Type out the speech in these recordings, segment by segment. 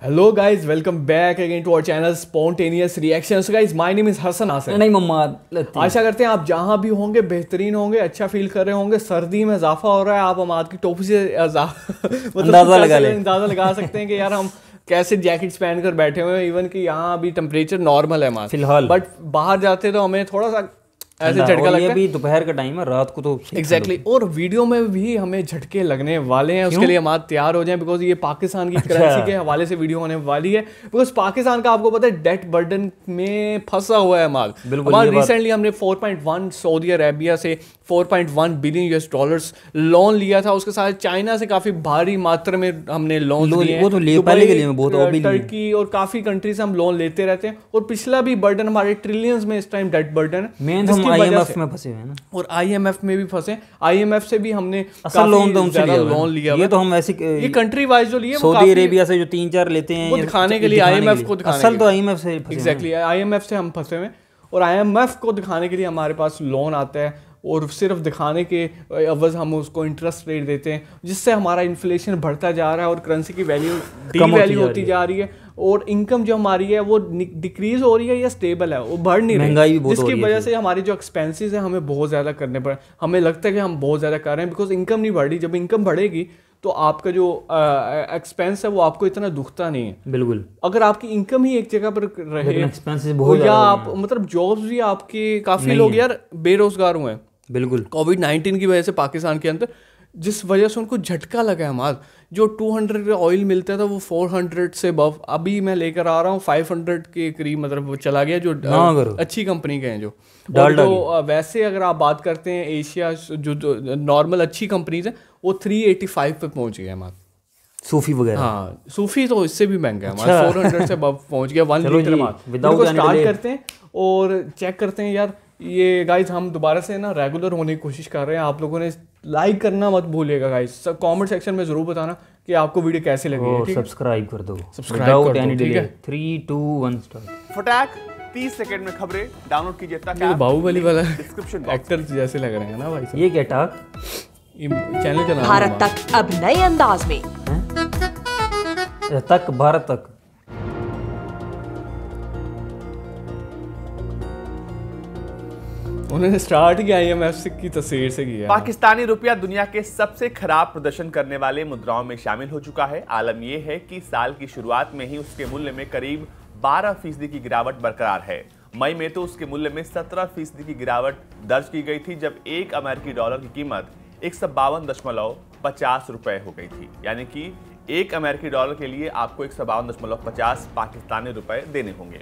Hello guys, welcome back again to our channel Spontaneous Reactions. So guys, my name is Hassan Asad. नहीं मोहम्मद। आशा करते हैं आप जहां भी होंगे बेहतरीन होंगे, अच्छा फील कर रहे होंगे। सर्दी में इजाफा हो रहा है, आप हमाद की टोपी से अंदाजा लगा सकते हैं कि यार हम कैसे जैकेट्स पहन कर बैठे हुए हैं। इवन कि यहाँ अभी टेम्परेचर नॉर्मल है हमारा फिलहाल, बट बाहर जाते तो हमें थोड़ा सा ऐसे झटका लगता है। भी दोपहर का टाइम है, रात को तो एग्जैक्टली और वीडियो में भी हमें झटके लगने वाले हैं। उसके लिए हम आज तैयार हो जाएं, बिकॉज ये पाकिस्तान की करेंसी के हवाले से वीडियो होने वाली है। बिकॉज पाकिस्तान का आपको पता है डेट बर्डन में फंसा हुआ है हमारा। रिसेंटली हमने 4.1 सऊदी अरेबिया से 4.1 बिलियन यूएस डॉलर्स लोन लिया था। उसके साथ चाइना से काफी भारी मात्रा में हमने लोन लिए। वो तो लिए पहले के लिए बहुत टर्की और काफी कंट्री से हम लोन लेते रहते हैं। और पिछला भी बर्डन हमारे ट्रिलियंस में इस टाइम डेट बर्डन है। IMF में फंसे हुए हैं ना, और IMF में भी फंसे। IMF से भी हमने लोन लिया। ये तो हम ऐसे ये कंट्री वाइज जो लिए सऊदी अरेबिया से जो 3-4 लेते हैं, वो दिखाने के लिए IMF को दिखाने असल तो IMF से एग्जैक्टली IMF से हम फंसे हुए। और IMF को दिखाने के लिए हमारे पास लोन आता है और सिर्फ दिखाने के अवज़ हम उसको इंटरेस्ट रेट देते हैं, जिससे हमारा इन्फ्लेशन बढ़ता जा रहा है और करेंसी की वैल्यू डीवैल्यू होती जा रही है। और इनकम जो हमारी है वो डिक्रीज हो रही है या स्टेबल है, वो बढ़ नहीं रही, जिसकी वजह से हमारी जो एक्सपेंसेस है हमें बहुत ज़्यादा करने पड़े। हमें लगता है कि हम बहुत ज़्यादा कर रहे हैं बिकॉज इनकम नहीं बढ़ रही। जब इनकम बढ़ेगी तो आपका जो एक्सपेंस है वो आपको इतना दुखता नहीं है। बिल्कुल, अगर आपकी इनकम ही एक जगह पर रहे या आप मतलब जॉब्स भी आपके काफ़ी लोग यार बेरोजगार हुए हैं बिल्कुल कोविड-19 की वजह से पाकिस्तान के अंदर, जिस वजह से उनको झटका लगा है। हमारा जो 200 का ऑयल मिलता था वो 400 से अबव अभी मैं लेकर आ रहा हूँ 500 के करीब, मतलब वो चला गया। जो अच्छी कंपनी के हैं जो वैसे अगर आप बात करते हैं एशिया जो नॉर्मल अच्छी कंपनीज हैं वो 385 पे पहुंच गया हमारा। सूफी वगैरह, हाँ सूफी तो इससे भी महंगा है हमारा। 400 से अबव पहुंच गया 1 लीटर हमारा। स्टार्ट करते हैं और चेक करते हैं यार ये गाइज। हम दोबारा से ना रेगुलर होने की कोशिश कर रहे हैं। आप लोगों ने लाइक करना मत भूलिएगा गाइज। कमेंट सेक्शन में जरूर बताना कि आपको वीडियो कैसी लगी है। सब्सक्राइब कर दो, ठीक है। 3 2 1 स्टार्ट। फटाक 30 सेकंड में खबरें डाउनलोड कीजिए तक बाहुबली वाला डिस्क्रिप्शन एक्टर जैसे लग रहे हैं ना भाई। ये क्या टाक चैनल का नाम भारत तक अब नए अंदाज में तक भारत तक। उन्होंने स्टार्ट किया IMF की तस्वीर से किया। पाकिस्तानी रुपया दुनिया के सबसे खराब प्रदर्शन करने वाले मुद्राओं में शामिल हो चुका है। आलम यह है कि साल की शुरुआत में ही उसके मूल्य में करीब 12% की गिरावट बरकरार है। मई में तो उसके मूल्य में 17% की गिरावट दर्ज की गई थी, जब एक अमेरिकी डॉलर की कीमत 152.50 रुपए हो गई थी। यानी कि एक अमेरिकी डॉलर के लिए आपको 152.50 पाकिस्तानी रुपए देने होंगे।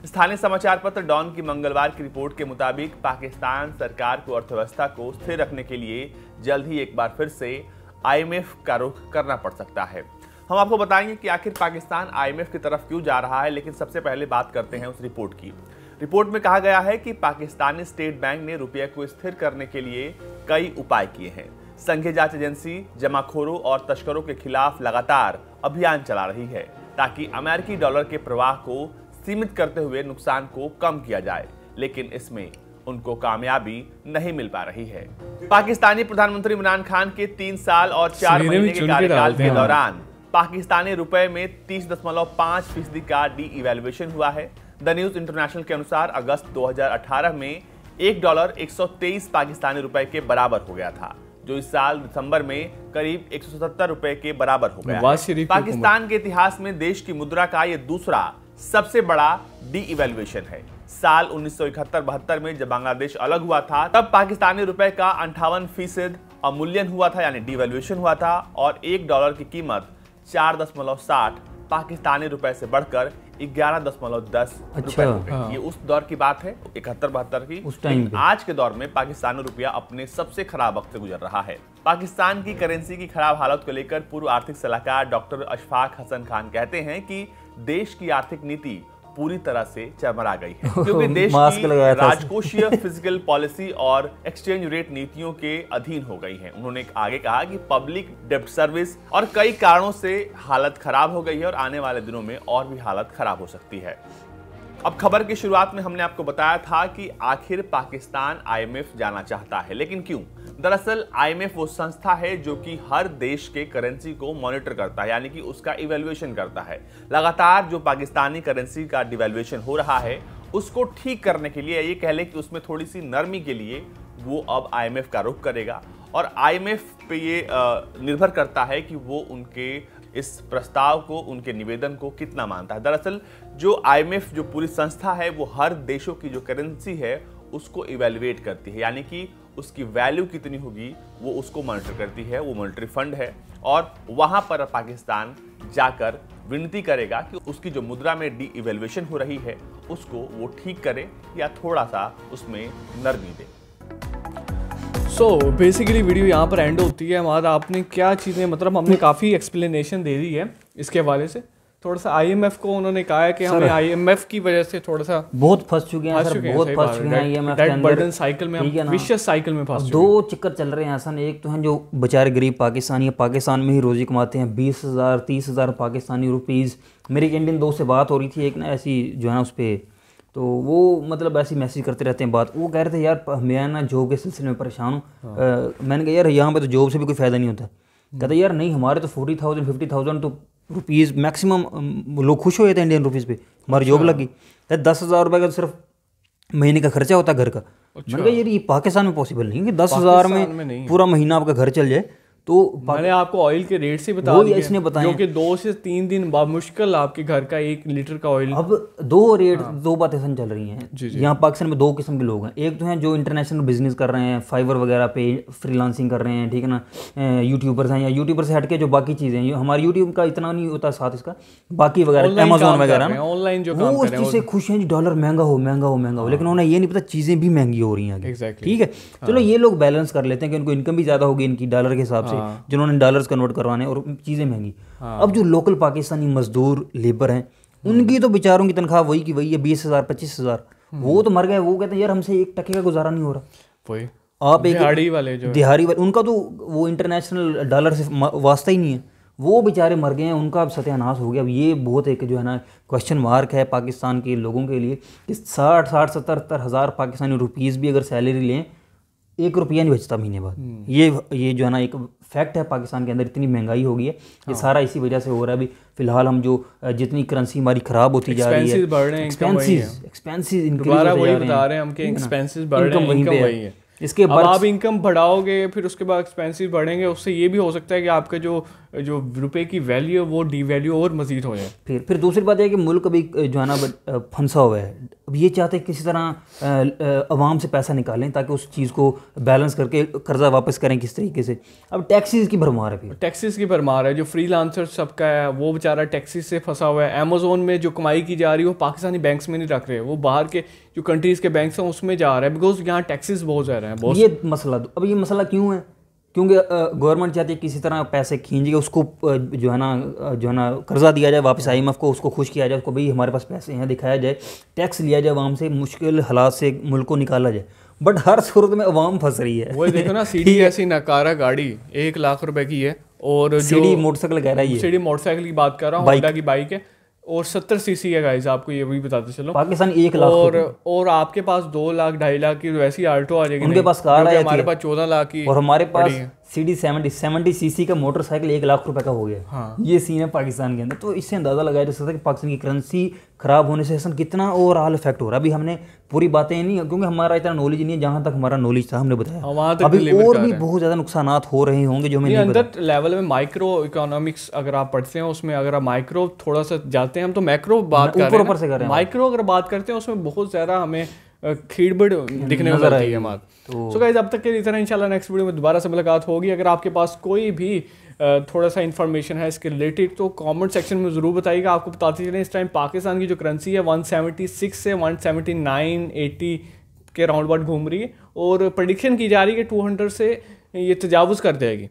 स्थानीय समाचार पत्र डॉन की मंगलवार की रिपोर्ट के मुताबिक पाकिस्तान सरकार को अर्थव्यवस्था को स्थिर रखने के लिए जल्द ही एक बार फिर से IMF का रुख करना पड़ सकता है। हम आपको बताएंगे कि आखिर पाकिस्तान IMF की तरफ क्यों जा रहा है, लेकिन सबसे पहले बात करते हैं उस रिपोर्ट की। रिपोर्ट में कहा गया है कि पाकिस्तानी स्टेट बैंक ने रुपये को स्थिर करने के लिए कई उपाय किए हैं। संघीय जांच एजेंसी जमाखोरों और तस्करों के खिलाफ लगातार अभियान चला रही है ताकि अमेरिकी डॉलर के प्रवाह को सीमित करते हुए नुकसान को कम किया जाए, लेकिन इसमें उनको कामयाबी नहीं मिल पा रही है। पाकिस्तानी प्रधानमंत्री इमरान खान के 3 साल और 4 महीने के कार्यकाल के दौरान पाकिस्तानी रुपए में 30.5% का डी-इवैल्यूएशन हुआ है। द न्यूज इंटरनेशनल के अनुसार अगस्त 2018 में $1 123 पाकिस्तानी रुपए के बराबर हो गया था, जो इस साल दिसंबर में करीब 177 रुपए के बराबर हो गया। पाकिस्तान के इतिहास में देश की मुद्रा का यह दूसरा सबसे बड़ा डी इवैल्यूएशन है। साल 1971-72 में जब बांग्लादेश अलग हुआ था, तब पाकिस्तानी रुपए का 58% अवमूल्यन हुआ था, यानी डिवैल्यूएशन हुआ था, और $1 की कीमत 4.60 पाकिस्तानी रुपए से बढ़कर 11.10 रुपए हो गई। ये उस दौर की बात है 71-72 की। उस टाइम आज के दौर में पाकिस्तानी रुपया अपने सबसे खराब वक्त से गुजर रहा है। पाकिस्तान की करेंसी की खराब हालत को लेकर पूर्व आर्थिक सलाहकार डॉक्टर अशफाक हसन खान कहते हैं कि देश की आर्थिक नीति पूरी तरह से चरमरा गई है, क्योंकि देश की राजकोषीय फिजिकल पॉलिसी और एक्सचेंज रेट नीतियों के अधीन हो गई है। उन्होंने आगे कहा कि पब्लिक डेब्ट सर्विस और कई कारणों से हालत खराब हो गई है और आने वाले दिनों में और भी हालत खराब हो सकती है। अब खबर की शुरुआत में हमने आपको बताया था कि आखिर पाकिस्तान आईएमएफ जाना चाहता है, लेकिन क्यों? दरअसल आईएमएफ वो संस्था है जो कि हर देश के करेंसी को मॉनिटर करता है, यानी कि उसका इवैल्यूएशन करता है। लगातार जो पाकिस्तानी करेंसी का डिवैल्यूएशन हो रहा है उसको ठीक करने के लिए, ये कह लें कि उसमें थोड़ी सी नरमी के लिए वो अब आईएमएफ का रुख करेगा। और आईएमएफ पे ये निर्भर करता है कि वो उनके इस प्रस्ताव को, उनके निवेदन को कितना मानता है। दरअसल जो आईएमएफ जो पूरी संस्था है वो हर देशों की जो करेंसी है उसको इवैल्यूएट करती है, यानी कि उसकी वैल्यू कितनी होगी वो उसको मॉनिटर करती है। वो मॉनिटरी फंड है और वहां पर पाकिस्तान जाकर विनती करेगा कि उसकी जो मुद्रा में डी इवैल्यूएशन हो रही है उसको वो ठीक करे या थोड़ा सा उसमें नरमी दे। सो बेसिकली वीडियो यहाँ पर एंड होती है। हमारा आपने क्या चीज़ें, मतलब हमने काफ़ी एक्सप्लेनेशन दे दी है इसके हवाले से। थोड़ा सा आईएमएफ को उन्होंने कहा है कि हमें आईएमएफ की वजह से थोड़ा सा बहुत फंस चुके हैं सर, बहुत फंस चुके हैं आईएमएफ के अंदर। बर्डन साइकिल में, हम विशियस साइकिल में फंस चुके हैं। दो चक्कर चल रहे हैं हसन। एक तो हैं जो बेचारे गरीब पाकिस्तानी है, पाकिस्तान में ही रोजी कमाते हैं, 20,000 30,000 पाकिस्तानी रुपीज़। मेरी एक इंडियन दोस्त से बात हो रही थी एक ना ऐसी जो है ना उस पर, तो वो मतलब ऐसी मैसेज करते रहते हैं बात। वो कह रहे थे यार मैं ना जॉब के सिलसिले में परेशान हूँ। मैंने कहा यार यहाँ पे तो जॉब से भी कोई फ़ायदा नहीं होता। कहते यार नहीं, हमारे तो 40,000 50,000 तो रुपीज़ मैक्सिमम लोग खुश हो जाते हैं इंडियन रुपीज़ पे, हमारी जॉब लगी। कहते 10,000 रुपये का तो सिर्फ महीने का खर्चा होता है घर का। मैंने कहा यार ये पाकिस्तान में पॉसिबल नहीं है कि 10,000 में पूरा महीना आपका घर चल जाए। तो मैंने आपको ऑयल के रेट से बता दिया, इसने बताया क्योंकि 2 से 3 दिन बाद मुश्किल आपके घर का 1 लीटर का ऑयल। अब दो बातें चल रही हैं यहाँ पाकिस्तान में। 2 किस्म के लोग हैं। एक तो हैं जो इंटरनेशनल बिजनेस कर रहे हैं, फाइवर वगैरह पे फ्रीलांसिंग कर रहे हैं, ठीक है ना, यूट्यूबर्स हैं, या यूट्यूबर से हटके जो बाकी चीज़ें हैं, हमारे यूट्यूब का इतना नहीं होता साथ इसका, बाकी वगैरह अमेजोन वगैरह ऑनलाइन जो वो उस चीज़ से खुश हैं, डॉलर महंगा हो, लेकिन उन्हें ये नहीं पता चीज़ें भी महंगी हो रही हैं आगे। ठीक है, चलो ये लोग बैलेंस कर लेते हैं कि उनको इनकम भी ज़्यादा होगी इनकी डॉलर के हिसाब से, जिन्होंने डॉलर्स कन्वर्ट करवाने और चीज़ें महंगी। अब जो लोकल पाकिस्तानी मजदूर लेबर हैं उनकी तो बेचारों की तनख्वाह वही की वही है, 20,000 25,000। वो तो मर गए। वो कहते हैं यार हमसे 1 टके का गुजारा नहीं हो रहा। वही आप एक दिहाड़ी वाले उनका तो वो इंटरनेशनल डॉलर से वास्ता ही नहीं है। वो बेचारे मर गए हैं, उनका अब सत्यानाश हो गया। अब ये बहुत एक जो है ना क्वेश्चन मार्क है पाकिस्तान के लोगों के लिए कि 60 70 हज़ार पाकिस्तानी रुपीज़ भी अगर सैलरी लें 1 रुपया नहीं बचता महीने बाद। ये जो है ना एक फैक्ट है पाकिस्तान के अंदर। इतनी महंगाई हो गई है, ये सारा इसी वजह से हो रहा है। अभी फिलहाल हम जो जितनी करेंसी हमारी खराब होती जा रही है, एक्सपेंसेस इंक्रीज, इसके बाद आप इनकम बढ़ाओगे फिर उसके बाद एक्सपेंसिव बढ़ेंगे, उससे ये भी हो सकता है कि आपका जो रुपए की वैल्यू है वो डीवैल्यू और मजीद हो जाए। फिर दूसरी बात है कि मुल्क अभी जो है ना फंसा हुआ है। अब ये चाहते हैं किसी तरह अवाम से पैसा निकालें ताकि उस चीज़ को बैलेंस करके कर्जा वापस करें किस तरीके से। अब टैक्सीज की भरमार है, फिर टैक्सीज की भरमार है। जो फ्रीलांसर सबका है वो बेचारा टैक्सीज से फंसा हुआ है। अमेजोन में जो कमाई की जा रही है वो पाकिस्तानी बैंक्स में नहीं रख रहे, वो बाहर के जो कंट्रीज के बैंक्स हैं उसमें जा रहा है, बिकॉज यहाँ टैक्सीज बहुत ज़्यादा हैं। ये मसला, अब ये मसला क्यों है? क्योंकि गवर्नमेंट चाहती है किसी तरह पैसे खींच के उसको जो है ना कर्जा दिया जाए वापस, आईएमएफ को उसको खुश किया जाए, उसको भाई हमारे पास पैसे हैं दिखाया जाए, टैक्स लिया जाए आवाम से, मुश्किल हालात से मुल्क को निकाला जाए। बट हर सूरत में अवाम फंस रही है। वही देखो ना, सीडी ऐसी नकारा गाड़ी 1 लाख रुपए की है, और सीडी मोटरसाइकिल कह रहा है, सीडी मोटरसाइकिल की बात कर रहा हूँ, होंडा की बाइक है और 70 सीसी है गाइस, आपको ये भी बताते चलो। पाकिस्तान 1 लाख और आपके पास 2 लाख 2.5 लाख की वैसी आल्टो आ जाएगी। उनके पास कार है, हमारे पास 14 लाख की, और हमारे पास सीडी 70 सीसी का मोटरसाइकिल 1 लाख रुपए का हो गया। हाँ। ये सीन है पाकिस्तान के अंदर। तो इससे अंदाजा लगाया जा सकता है कि पाकिस्तान की करेंसी खराब होने से कितना ओवरऑल इफेक्ट हो रहा है। अभी हमने पूरी बातें नहीं, क्योंकि हमारा इतना नॉलेज नहीं है, जहाँ तक हमारा नॉलेज था हमने बताया, अभी और भी बहुत ज़्यादा नुकसान हो रहे होंगे जो हमें अंदर लेवल में। माइक्रो इकोनॉमिक्स अगर आप पढ़ते हैं उसमें, अगर आप माइक्रो थोड़ा सा जाते हैं, हम तो मैक्रो बात कर रहे हैं, माइक्रो अगर बात करते हैं उसमें बहुत ज़्यादा हमें खीड़बड़ दिखने को मिलती है हमारे। सो गाइस, अब तक के लिए इतना। इंशाल्लाह नेक्स्ट वीडियो में दोबारा से मुलाकात होगी। अगर आपके पास कोई भी थोड़ा सा इन्फॉर्मेशन है इसके रिलेटेड तो कमेंट सेक्शन में ज़रूर बताइएगा। आपको बताते चलें इस टाइम पाकिस्तान की जो करेंसी है 176 से 179.80 के राउंड अबाउट घूम रही है, और प्रेडिक्शन की जा रही है कि 200 से ये तजावुज़ कर जाएगी।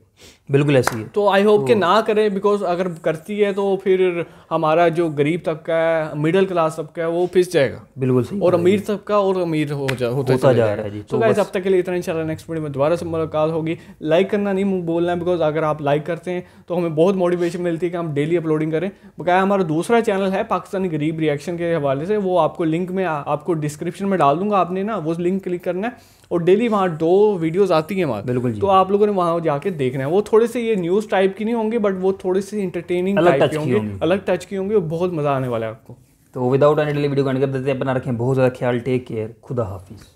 बिल्कुल ऐसी है। तो आई होप कि ना करें, बिकॉज अगर करती है तो फिर हमारा जो गरीब तबका है, मिडिल क्लास तबका है, वो पिस जाएगा। बिल्कुल सही। और अमीर तबका और अमीर होता जा रहा है जी। तो गाइस अब तक के लिए इतना, इंशाल्लाह नेक्स्ट वीडियो में दोबारा से मुलाकात होगी। लाइक करना नहीं बोलना है, बिकॉज अगर आप लाइक करते हैं तो हमें बहुत मोटिवेशन मिलती है कि हम डेली अपलोडिंग करें। बकाया हमारा दूसरा चैनल है पाकिस्तानी गरीब रिएक्शन के हवाले से, वो आपको लिंक में आपको डिस्क्रिप्शन में डाल दूंगा, आपने ना वो लिंक क्लिक करना है और डेली वहाँ 2 वीडियोस आती हैं वहाँ। बिल्कुल। तो आप लोगों ने वहाँ जाके देखना है। वो थोड़े से ये न्यूज़ टाइप की नहीं होंगे, बट वो थोड़े से इंटरटेनिंग टाइप की होंगे, अलग टच की होंगे, बहुत मज़ा आने वाला है आपको। तो विदाउट एनी डिले वीडियो को एंड कर देते हैं। अपना रखें बहुत ज़्यादा ख्याल, टेक केयर, खुदा हाफिज़।